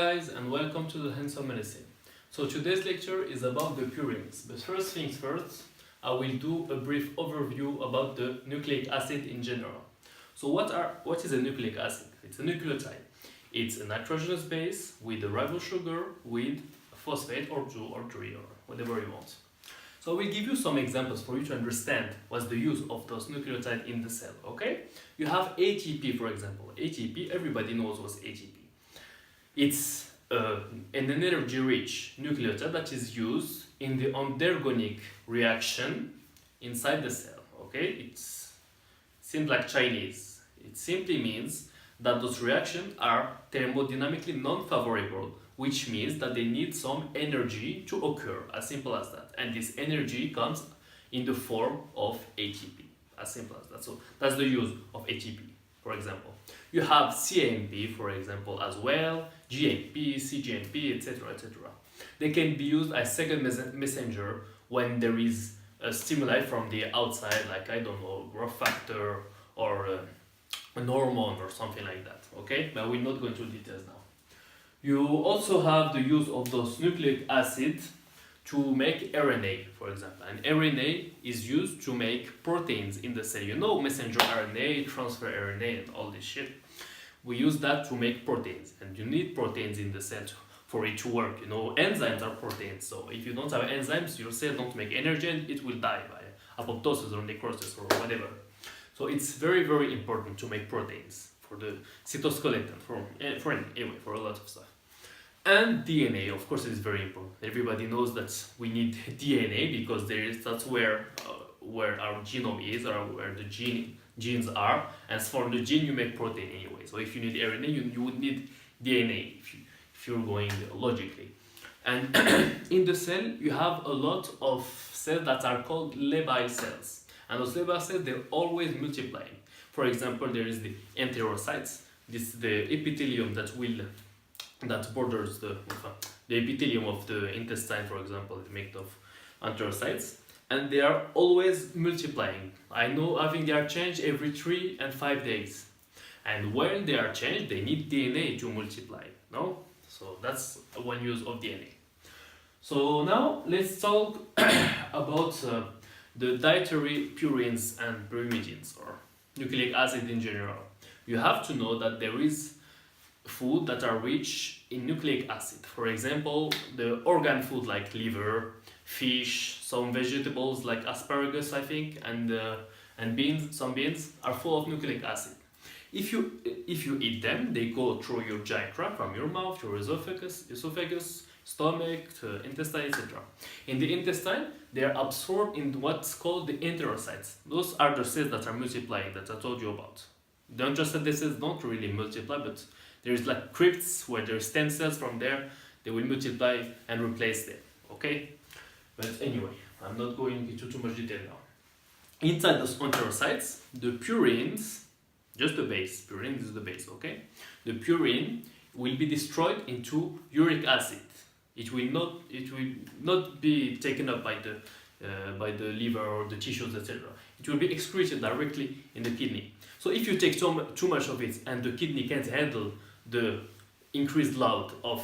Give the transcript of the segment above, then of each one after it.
guys, and welcome to the Hands on Medicine. So today's lecture is about the purines. But first things first, I will do a brief overview about the nucleic acid in general. So what is a nucleic acid? It's a nucleotide. It's a nitrogenous base with a ribose sugar with phosphate or 2 or 3 or whatever you want. So I will give you some examples for you to understand what's the use of those nucleotides in the cell, okay? You have ATP, for example. ATP, everybody knows what's ATP. It's an energy-rich nucleotide that is used in the endergonic reaction inside the cell, okay? It seems like Chinese. It simply means that those reactions are thermodynamically non-favorable, which means that they need some energy to occur, as simple as that. And this energy comes in the form of ATP, as simple as that. So that's the use of ATP, for example. You have CAMP, for example, as well, GMP, CGMP, etc., etc. They can be used as second messenger when there is a stimuli from the outside, like, I don't know, growth factor or an hormone or something like that, okay? But we're not going into details now. You also have the use of those nucleic acids to make RNA, for example. And RNA is used to make proteins in the cell. You know, messenger RNA, transfer RNA, and all this shit. We use that to make proteins. And you need proteins in the cell for it to work. You know, enzymes are proteins. So if you don't have enzymes, your cell don't make energy and it will die by apoptosis or necrosis or whatever. So it's very, very important to make proteins for the cytoskeleton, for a lot of stuff. And DNA, of course, is very important. Everybody knows that we need DNA because that's where our genome is, or where the genes are. And for the gene, you make protein anyway. So if you need RNA, you would need DNA if you're going logically. And in the cell, you have a lot of cells that are called labile cells. And those labile cells, they're always multiplying. For example, there is the enterocytes. This is the epithelium that borders the epithelium of the intestine, for example, is made of enterocytes, and they are always multiplying. I think they are changed every 3 and 5 days. And when they are changed, they need DNA to multiply, no? So that's one use of DNA. So now let's talk about the dietary purines and pyrimidines, or nucleic acid in general. You have to know that there is food that are rich in nucleic acid. For example, the organ food like liver, fish, some vegetables like asparagus, I think, and beans. Some beans are full of nucleic acid. If you eat them, they go through your GI tract, from your mouth, your esophagus, stomach, to intestine, etc. In the intestine, they are absorbed in what's called the enterocytes. Those are the cells that are multiplying that I told you about. The enterocyte cells don't really multiply, but there's like crypts where there's stem cells from there. They will multiply and replace them, okay? But anyway, I'm not going into too much detail now. Inside those enterocytes, the purines, just the base, purine is the base, okay? The purine will be destroyed into uric acid. It will not be taken up by the liver or the tissues, etc. It will be excreted directly in the kidney. So if you take too much of it and the kidney can't handle the increased load of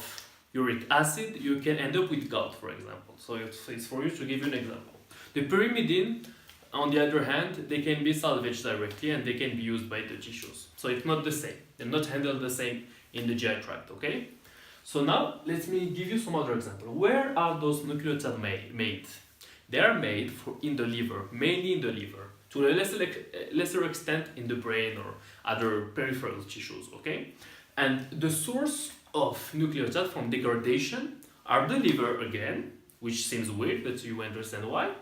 uric acid, you can end up with gout, for example. So it's for you to give you an example. The pyrimidine, on the other hand, they can be salvaged directly and they can be used by the tissues. So it's not the same. They're not handled the same in the GI tract, okay? So now, let me give you some other example. Where are those nucleotides made? They are made in the liver, mainly in the liver. To a lesser extent in the brain or other peripheral tissues, okay? And the source of nucleotides from degradation are the liver again, which seems weird, but you understand why.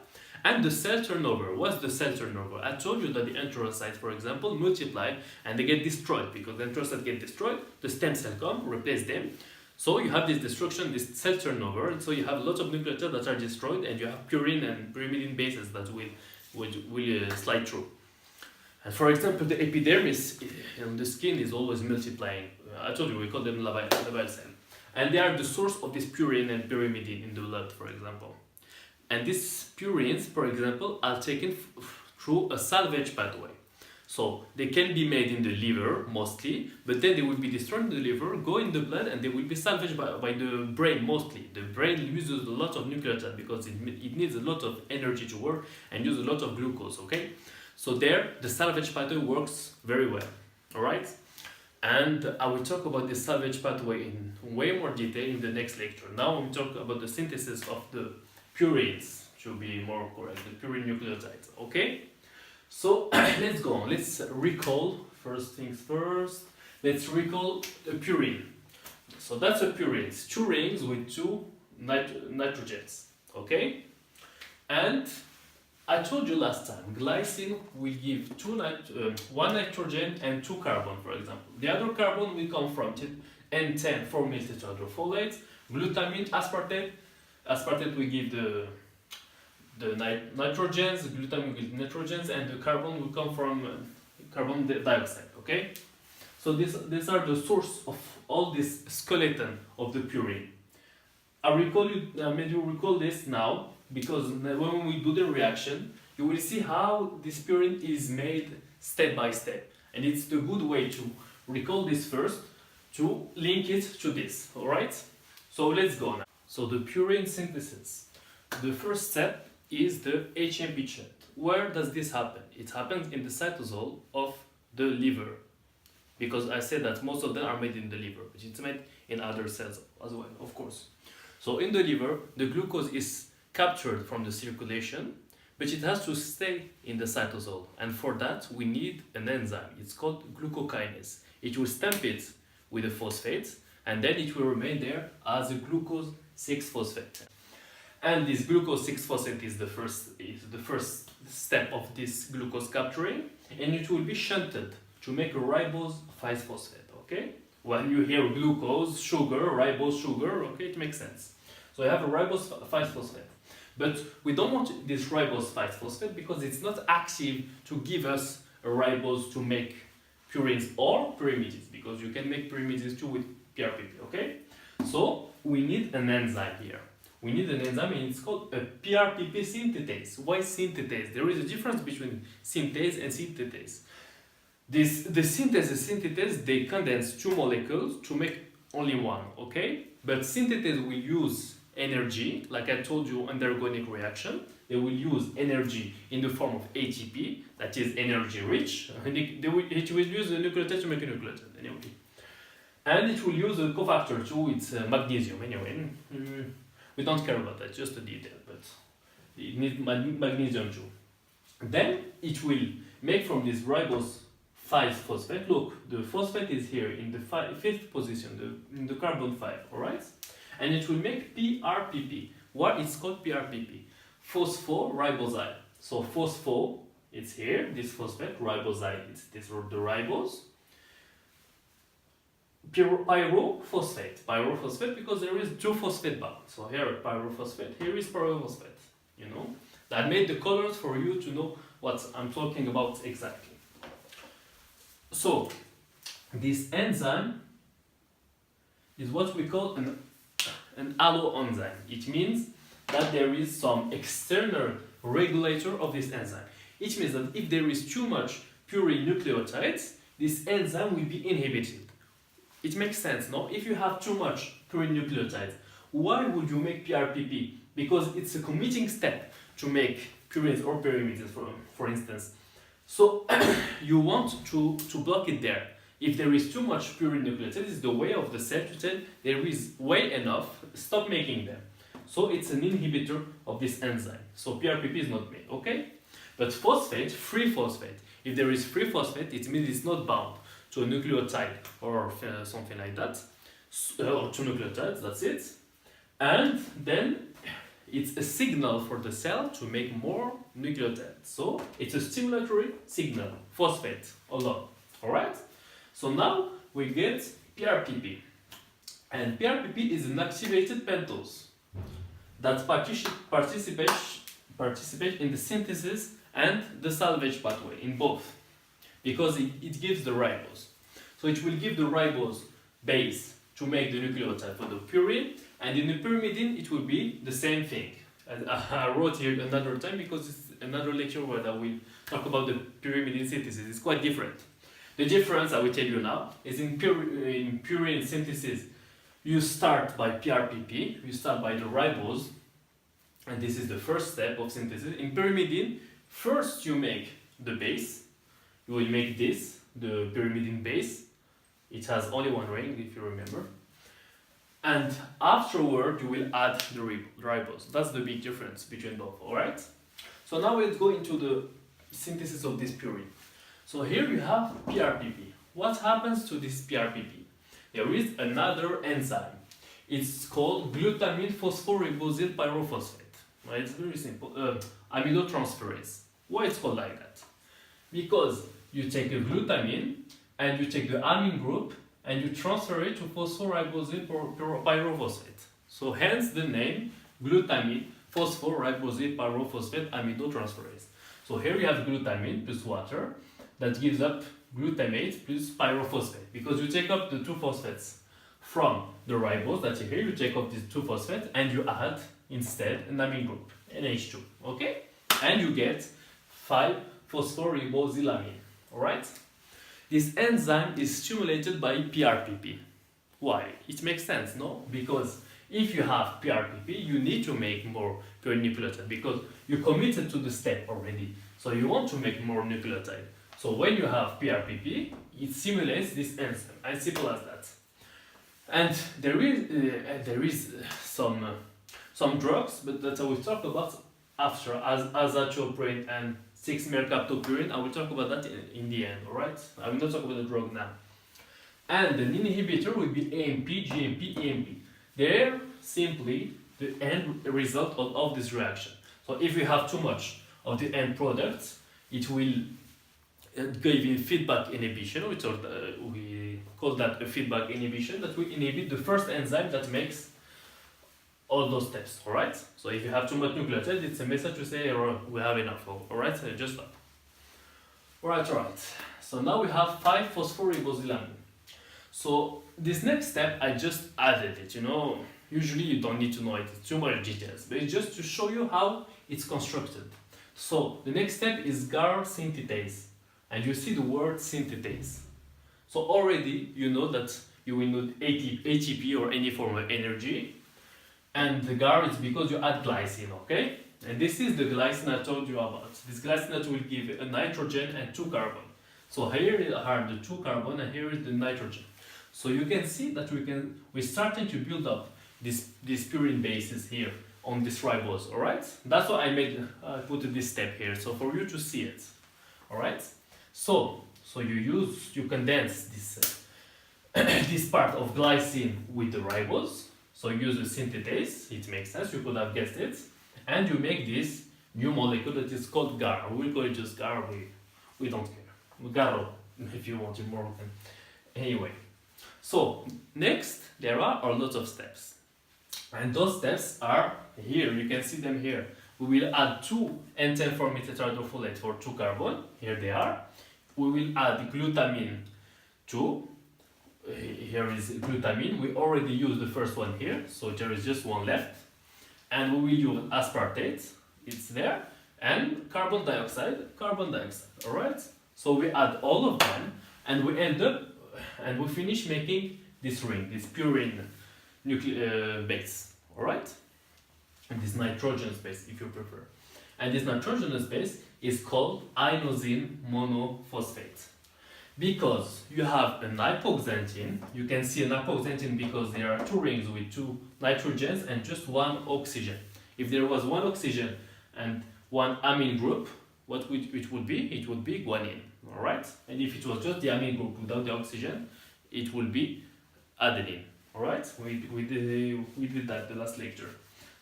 And the cell turnover. What's the cell turnover? I told you that the enterocytes, for example, multiply and they get destroyed. Because the enterocytes get destroyed, the stem cell come, replace them. So you have this destruction, this cell turnover, and so you have lots of nucleotides that are destroyed, and you have purine and pyrimidine bases that will slide through. And for example, the epidermis on the skin is always multiplying. I told you we call them labile cells. And they are the source of this purine and pyrimidine in the blood, for example. And these purines, for example, are taken through a salvage pathway. So they can be made in the liver mostly, but then they will be destroyed in the liver, go in the blood, and they will be salvaged by the brain mostly. The brain uses a lot of nucleotides because it needs a lot of energy to work and use a lot of glucose, okay? So there, the salvage pathway works very well, alright? And I will talk about the salvage pathway in way more detail in the next lecture. Now I'm talking about the synthesis of the purines, to be more correct, the purine nucleotides, okay? So let's go on, let's recall, first things first, let's recall a purine. So that's a purine, it's two rings with two nitrogens, okay? And I told you last time, glycine will give one nitrogen and two carbon, for example. The other carbon will come from N10 4-methyl tetrahydrofolate, glutamine, aspartate will give the nitrogens, glutamine will give nitrogens, and the carbon will come from carbon dioxide, okay? So these are the source of all this skeleton of the purine. I made you recall this now, because when we do the reaction, you will see how this purine is made step by step. And it's the good way to recall this first, to link it to this, alright? So let's go now. So the purine synthesis. The first step is the HMP chain. Where does this happen? It happens in the cytosol of the liver. Because I said that most of them are made in the liver, but it's made in other cells as well, of course. So in the liver, the glucose is captured from the circulation, but it has to stay in the cytosol. And for that, we need an enzyme. It's called glucokinase. It will stamp it with a phosphate, and then it will remain there as a glucose 6-phosphate. And this glucose 6-phosphate is the first step of this glucose capturing, and it will be shunted to make a ribose 5-phosphate, okay? When you hear glucose, sugar, ribose, sugar, okay, it makes sense. So you have a ribose 5-phosphate. But we don't want this ribose 5-phosphate because it's not active to give us a ribose to make purines or pyrimides, because you can make pyrimides too with PRPP, okay? So we need an enzyme here. We need an enzyme, and it's called a PRPP synthetase. Why synthetase? There is a difference between synthase and synthetase. The synthetase, they condense two molecules to make only one, okay? But synthetase will use energy, like I told you under organic reaction. They will use energy in the form of ATP, that is energy rich. It will use a nucleotide to make a nucleotide, anyway. And it will use a cofactor too, it's magnesium, anyway. We don't care about that, just a detail, but it needs magnesium too. Then it will make from this ribose 5-phosphate. Look, the phosphate is here in the fifth position, in the carbon 5, alright? And it will make PRPP. What is called PRPP? Phosphoribosyl. So phospho, it's here, this phosphate, ribosyl, it's this the ribose. Pyrophosphate because there is two phosphate bonds. So here pyrophosphate, here is pyrophosphate. You know, that made the colors for you to know what I'm talking about exactly. So this enzyme is what we call an alloenzyme. It means that there is some external regulator of this enzyme. It means that if there is too much purine nucleotides, this enzyme will be inhibited. It makes sense, no? If you have too much purine nucleotides, why would you make PRPP? Because it's a committing step to make purines or pyrimides, for instance. So you want to block it there. If there is too much purine nucleotides, it's the way of the cell to tell there is way enough, stop making them. So it's an inhibitor of this enzyme. So PRPP is not made, okay? But phosphate, free phosphate, if there is free phosphate, it means it's not bound to a nucleotide or something like that, or two nucleotides, that's it. And then it's a signal for the cell to make more nucleotides. So it's a stimulatory signal, phosphate alone, alright? So now we get PRPP. And PRPP is an activated pentose that participate in the synthesis and the salvage pathway, in both. Because it gives the ribose. So it will give the ribose base to make the nucleotide for the purine, and in the pyrimidine it will be the same thing. And I wrote here another time because another lecture where I will talk about the pyrimidine synthesis. It's quite different. The difference I will tell you now is in purine synthesis, you start by PRPP, you start by the ribose, and this is the first step of synthesis. In pyrimidine, first you make the base, you will make this, the pyrimidine base. It has only one ring, if you remember. And afterward, you will add the ribose. That's the big difference between both, alright? So now let's go into the synthesis of this purine. So here you have PRPP. What happens to this PRPP? There is another enzyme. It's called glutamine phosphoribosyl pyrophosphate. Well, it's very simple. Aminotransferase. Why it's called like that? Because you take a glutamine and you take the amine group and you transfer it to phosphoribosyl pyrophosphate. So hence the name glutamine phosphoribosyl pyrophosphate aminotransferase. So here you have glutamine plus water that gives up glutamate plus pyrophosphate, because you take up the two phosphates from the ribose, that's here, you take up these two phosphates and you add instead an amine group, NH2, okay? And you get 5-phosphoribosylamine, alright? This enzyme is stimulated by PRPP. Why? It makes sense, no? Because if you have PRPP, you need to make more pure nucleotide because you committed to the step already. So you want to make more nucleotide. So when you have PRPP, it stimulates this enzyme, as simple as that. And there is some drugs, but that I will talk about after, as azathioprine and 6-mercaptopurine. I will talk about that in the end, alright? I will not talk about the drug now. And an inhibitor will be AMP, GMP, EMP. They're simply the end result of this reaction. So if you have too much of the end products, it will give you feedback inhibition. We call that a feedback inhibition, that will inhibit the first enzyme that makes all those steps, alright? So if you have too much nucleotide, it's a message to say, oh, we have enough, alright? So just stop. Alright. So now we have 5-phosphoribosylamine. So this next step, I just added it, Usually you don't need to know it, it's too much details, but it's just to show you how it's constructed. So the next step is GAR synthetase, and you see the word synthetase. So already you know that you will need ATP or any form of energy, and the GAR is because you add glycine, okay? And this is the glycine I told you about. This glycine that will give a nitrogen and 2 carbon. So here are the 2 carbon and here is the nitrogen. So you can see that we're starting to build up these purine bases here on this ribose, alright? That's why I put this step here, so for you to see it, alright? So you condense this this part of glycine with the ribose. So you use the synthetase, it makes sense, you could have guessed it, and you make this new molecule that is called GAR. We'll call it just GAR, we don't care. GARO, if you want it more. Anyway, so next there are a lot of steps, and those steps are here. You can see them here. We will add 2 N10-4-methyl-tetrahydrofolate for 2 carbon. Here they are. We will add glutamine 2. Here is glutamine. We already used the first one here, so there is just one left. And we will use aspartate. It's there. And carbon dioxide. Alright? So we add all of them, and we end up and we finish making this ring, this purine base. Alright? And this nitrogen space, if you prefer. And this nitrogen space is called inosine monophosphate. Because you have an hypoxanthine, you can see an hypoxanthine because there are 2 rings with 2 nitrogens and just 1 oxygen. If there was 1 oxygen and 1 amine group, what it would be? It would be guanine, alright? And if it was just the amine group without the oxygen, it will be adenine, alright? We did that the last lecture.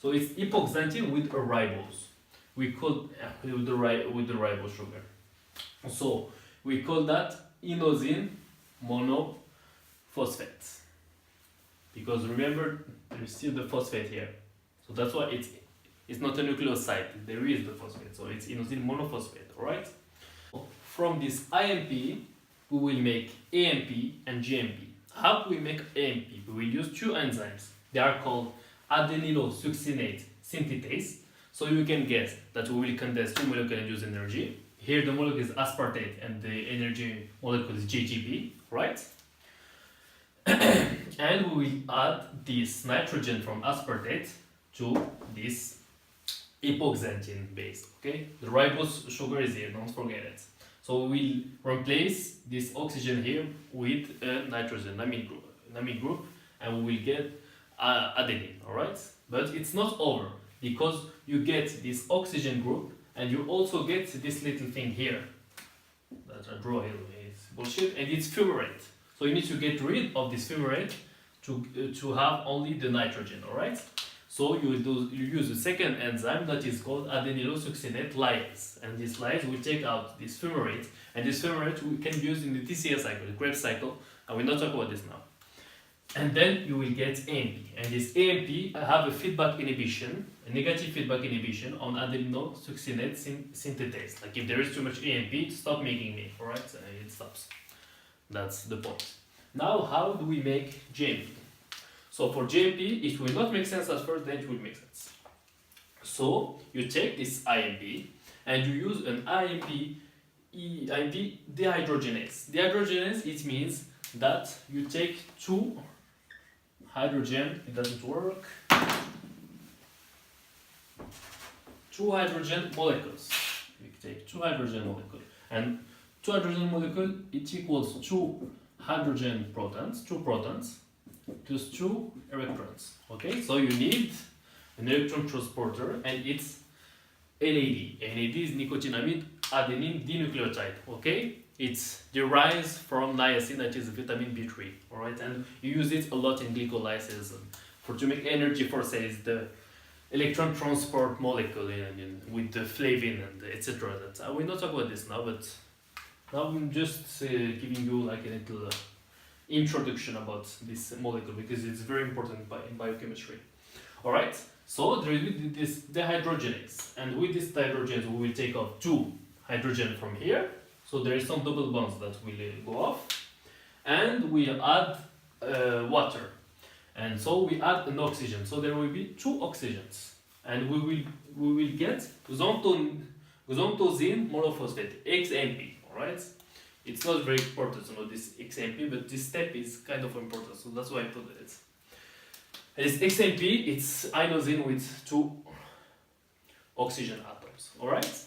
So it's hypoxanthine with a ribose. We call with the ribose sugar. So we call that inosine monophosphate. Because remember, there's still the phosphate here. So that's why it's not a nucleoside. There is the phosphate. So it's inosine monophosphate, alright? From this IMP, we will make AMP and GMP. How do we make AMP? We will use 2 enzymes. They are called adenylosuccinate synthetase. So you can guess that we will condense two molecules and use energy. Here the molecule is aspartate and the energy molecule is JGB, right? And we will add this nitrogen from aspartate to this epoxanthine base, okay? The ribose sugar is here, don't forget it. So we will replace this oxygen here with a nitrogen, amine group, and we will get adenine, alright? But it's not over, because you get this oxygen group and you also get this little thing here that I draw here, it's bullshit, and it's fumarate. So you need to get rid of this fumarate to have only the nitrogen, alright? So you use a second enzyme that is called adenylosuccinate lyase, and this lyase will take out this fumarate, and this fumarate we can use in the TCA cycle, the Krebs cycle. I will not talk about this now. And then you will get AMP, and this AMP have a feedback inhibition, a negative feedback inhibition on adenylosuccinate synthetase. Like if there is too much AMP, stop making me, alright? It stops. That's the point. Now, how do we make GMP? So for GMP, it will not make sense at first, then it will make sense. So you take this IMP and you use an IMP dehydrogenase. Dehydrogenase, it means that you take two hydrogen, it doesn't work, two hydrogen molecules. You take two hydrogen molecules, and two hydrogen molecule, it equals two hydrogen protons, two protons, plus two electrons. Okay, so you need an electron transporter, and it's NAD. NAD is nicotinamide adenine dinucleotide. Okay, it derives from niacin, that is vitamin B3. All right, and you use it a lot in glycolysis for to make energy for cells. The electron transport molecule with the flavin and etc. That I will not talk about this now, but now I'm just giving you like a little introduction about this molecule because it's very important in biochemistry. Alright, so there is this dehydrogenase, and with this dehydrogenase we will take off two hydrogen from here, so there is some double bonds that will go off, and we add water, and so we add an oxygen, so there will be two oxygens, and we will get xanthosine monophosphate, XMP. Alright, it's not very important to know this XMP, but this step is kind of important, so that's why I put it. And this XMP, it's inosine with two oxygen atoms. Alright,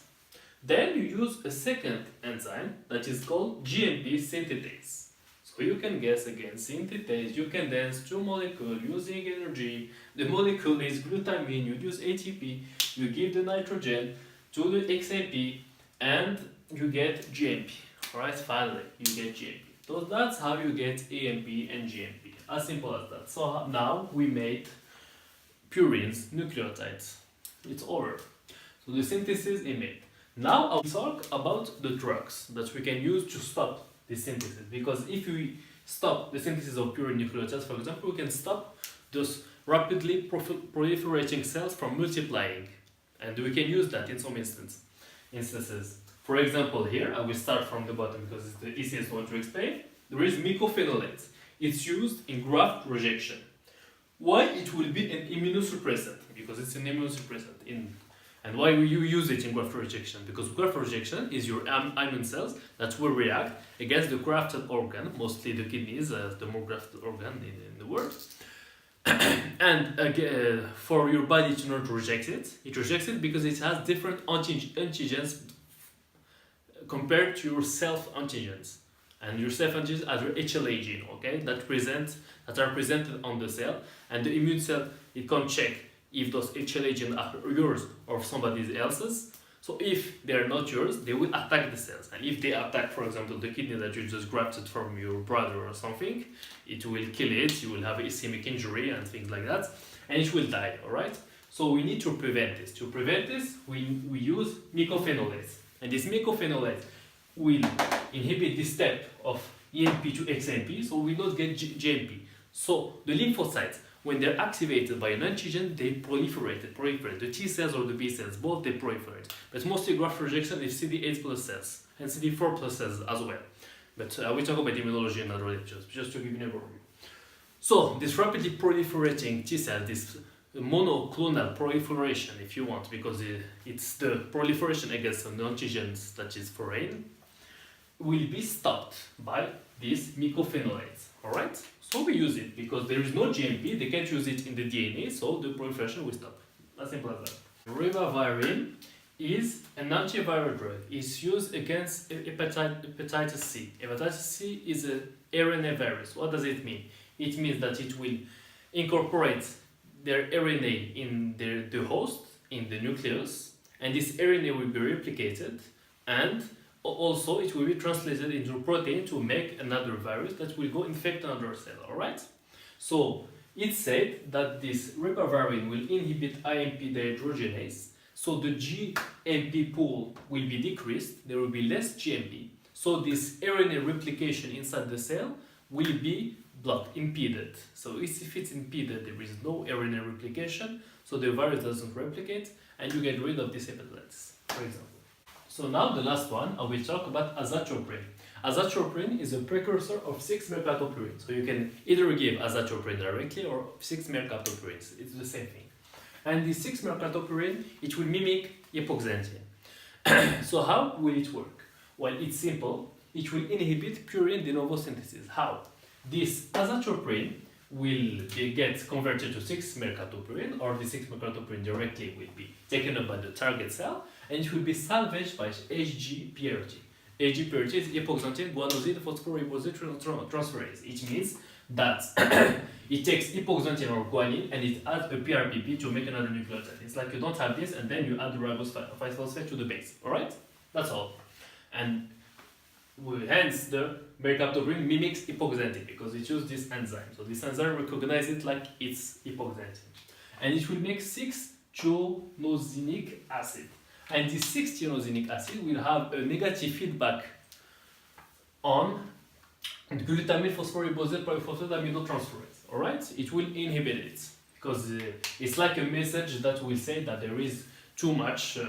then you use a second enzyme that is called GMP synthetase. So you can guess again, synthetase, you can dance two molecules using energy. The molecule is glutamine, you use ATP, you give the nitrogen to the XMP, and you get GMP. Alright, finally, you get GMP. So that's how you get AMP and GMP. As simple as that. So now we made purines, nucleotides. It's over. So the synthesis is made. Now I'll talk about the drugs that we can use to stop the synthesis. Because if we stop the synthesis of purine nucleotides, for example, we can stop those rapidly proliferating cells from multiplying. And we can use that in some instances. For example, here, I will start from the bottom because it's the easiest one to explain. There is mycophenolate. It's used in graft rejection. Why it will be an immunosuppressant? Because it's an immunosuppressant. And why will you use it in graft rejection? Because graft rejection is your immune cells that will react against the grafted organ, mostly the kidneys, the more grafted organ in the world. And for your body to not reject it, it rejects it because it has different antigens compared to your self-antigens. And your self-antigens are your HLA gene, okay, that are presented on the cell, and the immune cell, it can check if those HLA genes are yours or somebody else's. So if they are not yours, they will attack the cells. And if they attack, for example, the kidney that you just grafted from your brother or something, it will kill it, you will have ischemic injury and things like that, and it will die, alright? So we need to prevent this. To prevent this, we use mycophenolate. And this mycophenolate will inhibit this step of EMP to XMP, so we will not get GMP. So the lymphocytes, when they're activated by an antigen, they proliferate. The T cells or the B cells, both they proliferate. But mostly graft rejection is CD8 plus cells and CD4 plus cells as well. But we talk about immunology in other lectures, just to give you an overview. So this rapidly proliferating T cell, this monoclonal proliferation, if you want, because it's the proliferation against an antigens that is foreign, will be stopped by these mycophenolates. Alright? So we use it because there is no GMP, they can't use it in the DNA, so the proliferation will stop. As simple as that. Ribavirin is an antiviral drug. It's used against hepatitis C. Hepatitis C is an RNA virus. What does it mean? It means that it will incorporate their RNA in the host, in the nucleus, and this RNA will be replicated, and also it will be translated into protein to make another virus that will go infect another cell. Alright? So it said that this ribavirin will inhibit AMP dehydrogenase, so the GMP pool will be decreased, there will be less GMP, so this RNA replication inside the cell will be blocked, impeded. So if it's impeded, there is no RNA replication, so the virus doesn't replicate, and you get rid of this hepatitis, for example. So now the last one, I will talk about azathioprine. Azathioprine is a precursor of 6-mercaptopurine. So you can either give azathioprine directly or 6-mercaptopurines. It's the same thing. And the 6-mercaptopurine, it will mimic epoxanthine. So how will it work? Well, it's simple. It will inhibit purine de novo synthesis. How? This azathioprine will get converted to 6-mercaptopurine, or the 6-mercaptopurine directly will be taken up by the target cell, and it will be salvaged by HGPRT. HGPRT is epoxanthine guanosine phosphoribose transferase. It means that it takes epoxanthine or guanine and it adds a PRPP to make another nucleotide. It's like you don't have this and then you add the ribose phosphate to the base. Alright? That's all. And hence the mercaptopurine mimics epoxanthine because it uses this enzyme. So this enzyme recognizes it like it's epoxanthine. And it will make 6-thionosic acid. And this 6-thionosic acid will have a negative feedback on glutamine phosphoribose pyrophosphate aminotransferase. Alright? It will inhibit it because it's like a message that will say that there is too much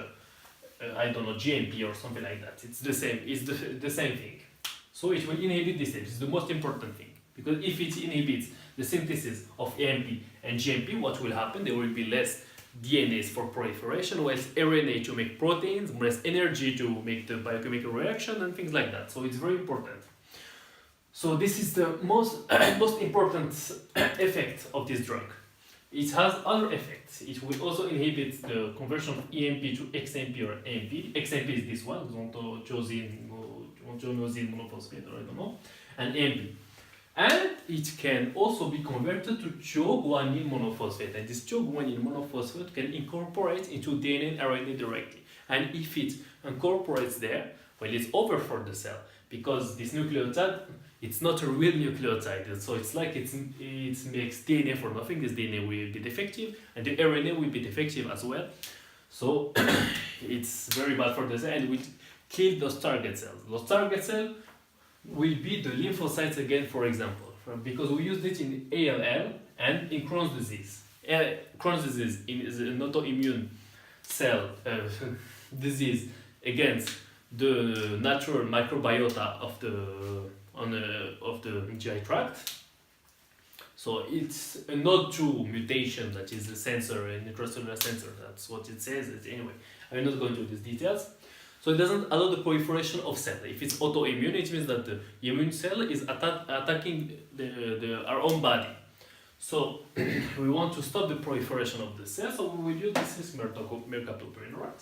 I don't know, GMP or something like that. It's the same. It's the same thing. So it will inhibit this. It's the most important thing because if it inhibits the synthesis of AMP and GMP, what will happen? There will be less DNAs for proliferation, less RNA to make proteins, less energy to make the biochemical reaction and things like that. So it's very important. So this is the most important effect of this drug. It has other effects. It will also inhibit the conversion of EMP to XMP or AMP. XMP is this one, xanthosine monophosphate, or I don't know, and AMP. And it can also be converted to thioguanine monophosphate. And this thioguanine monophosphate can incorporate into DNA and RNA directly. And if it incorporates there, well, it's over for the cell because this nucleotide, it's not a real nucleotide, so it's like it makes DNA for nothing. This DNA will be defective, and the RNA will be defective as well. So it's very bad for the cell, and will kill those target cells. Those target cells will be the lymphocytes again, for example, because we used it in ALL and in Crohn's disease. Crohn's disease is an autoimmune cell disease against the natural microbiota of the GI tract. So it's a NOD2 mutation that is a sensor, an intracellular sensor. That's what it says. Anyway, I'm not going into these details. So it doesn't allow the proliferation of cells. If it's autoimmune, it means that the immune cell is attacking our own body. So we want to stop the proliferation of the cells, so we will use this mercaptopurine, right?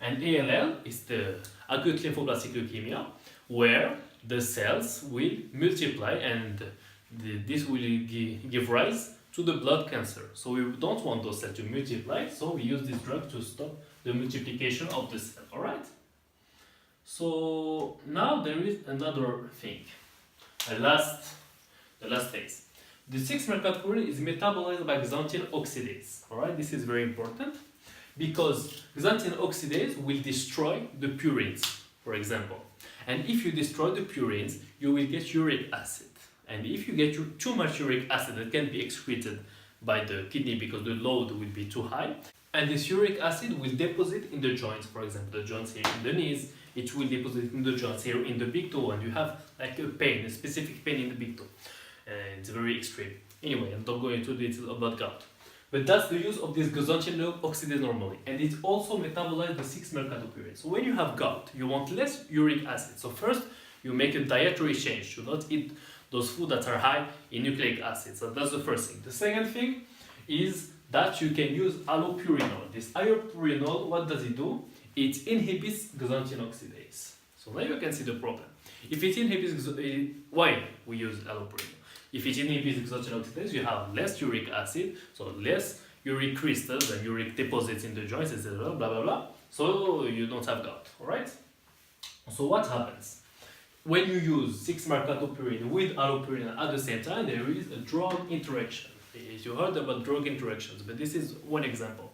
And ALL is the acute lymphoblastic leukemia, where the cells will multiply and this will give rise to the blood cancer. So we don't want those cells to multiply, so we use this drug to stop the multiplication of the cell, alright? So now there is another thing, the last phase. The 6-mercaptopurine is metabolized by xanthine oxidase, alright? This is very important because xanthine oxidase will destroy the purines, for example. And if you destroy the purines, you will get uric acid. And if you get too much uric acid, it can be excreted by the kidney because the load will be too high. And this uric acid will deposit in the joints, for example, the joints here in the knees, it will deposit in the joints here in the big toe, and you have like a pain, a specific pain in the big toe. And it's very extreme. Anyway, I'm not going into details about gout. But that's the use of this gazantium oxidase normally. And it also metabolizes the 6-mercatopurine. So when you have gout, you want less uric acid. So first, you make a dietary change. You not eat those foods that are high in nucleic acid. So that's the first thing. The second thing is that you can use allopurinol. This allopurinol, what does it do? It inhibits gazantium oxidase. So now you can see the problem. If it inhibits, why we use allopurinol? If it inhibits gazantium oxidase, you have less uric acid, so less uric crystals and uric deposits in the joints, etc. Blah blah blah. So you don't have gout. Alright? So what happens? When you use 6-mercatopurine with allopurinol at the same time, there is a drug interaction. You heard about drug interactions, but this is one example.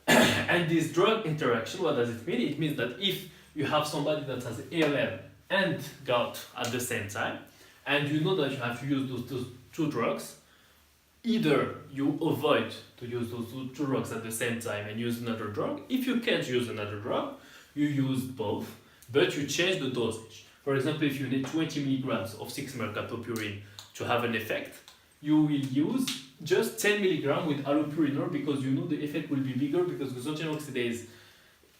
And this drug interaction, what does it mean? It means that if you have somebody that has ALL and gout at the same time, and you know that you have to use those two drugs, either you avoid to use those two drugs at the same time and use another drug. If you can't use another drug, you use both, but you change the dosage. For example, if you need 20 milligrams of 6-mercatopurine to have an effect, you will use just 10 milligrams with allopurinol because you know the effect will be bigger because gazantium oxidase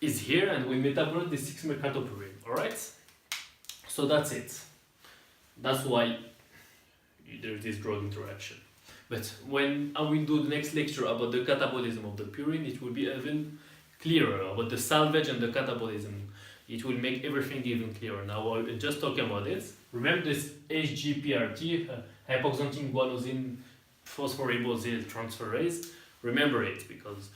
is here and we metabolize the 6-mercatopurine. Alright? So that's it. That's why there is this drug interaction. But when I will do the next lecture about the catabolism of the purine, it will be even clearer about the salvage and the catabolism. It will make everything even clearer. Now I'll just talk about it. Remember this HGPRT, hypoxanthine guanosine phosphoribosylate transferase. Remember it because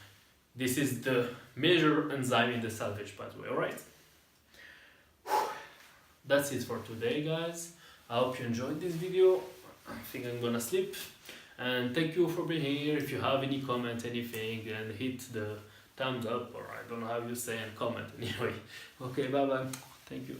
this is the major enzyme in the salvage pathway. Alright? That's it for today, guys. I hope you enjoyed this video. I think I'm gonna sleep. And thank you for being here. If you have any comment, anything, and hit the thumbs up, or I don't know how you say and comment anyway. Okay, bye bye. Thank you.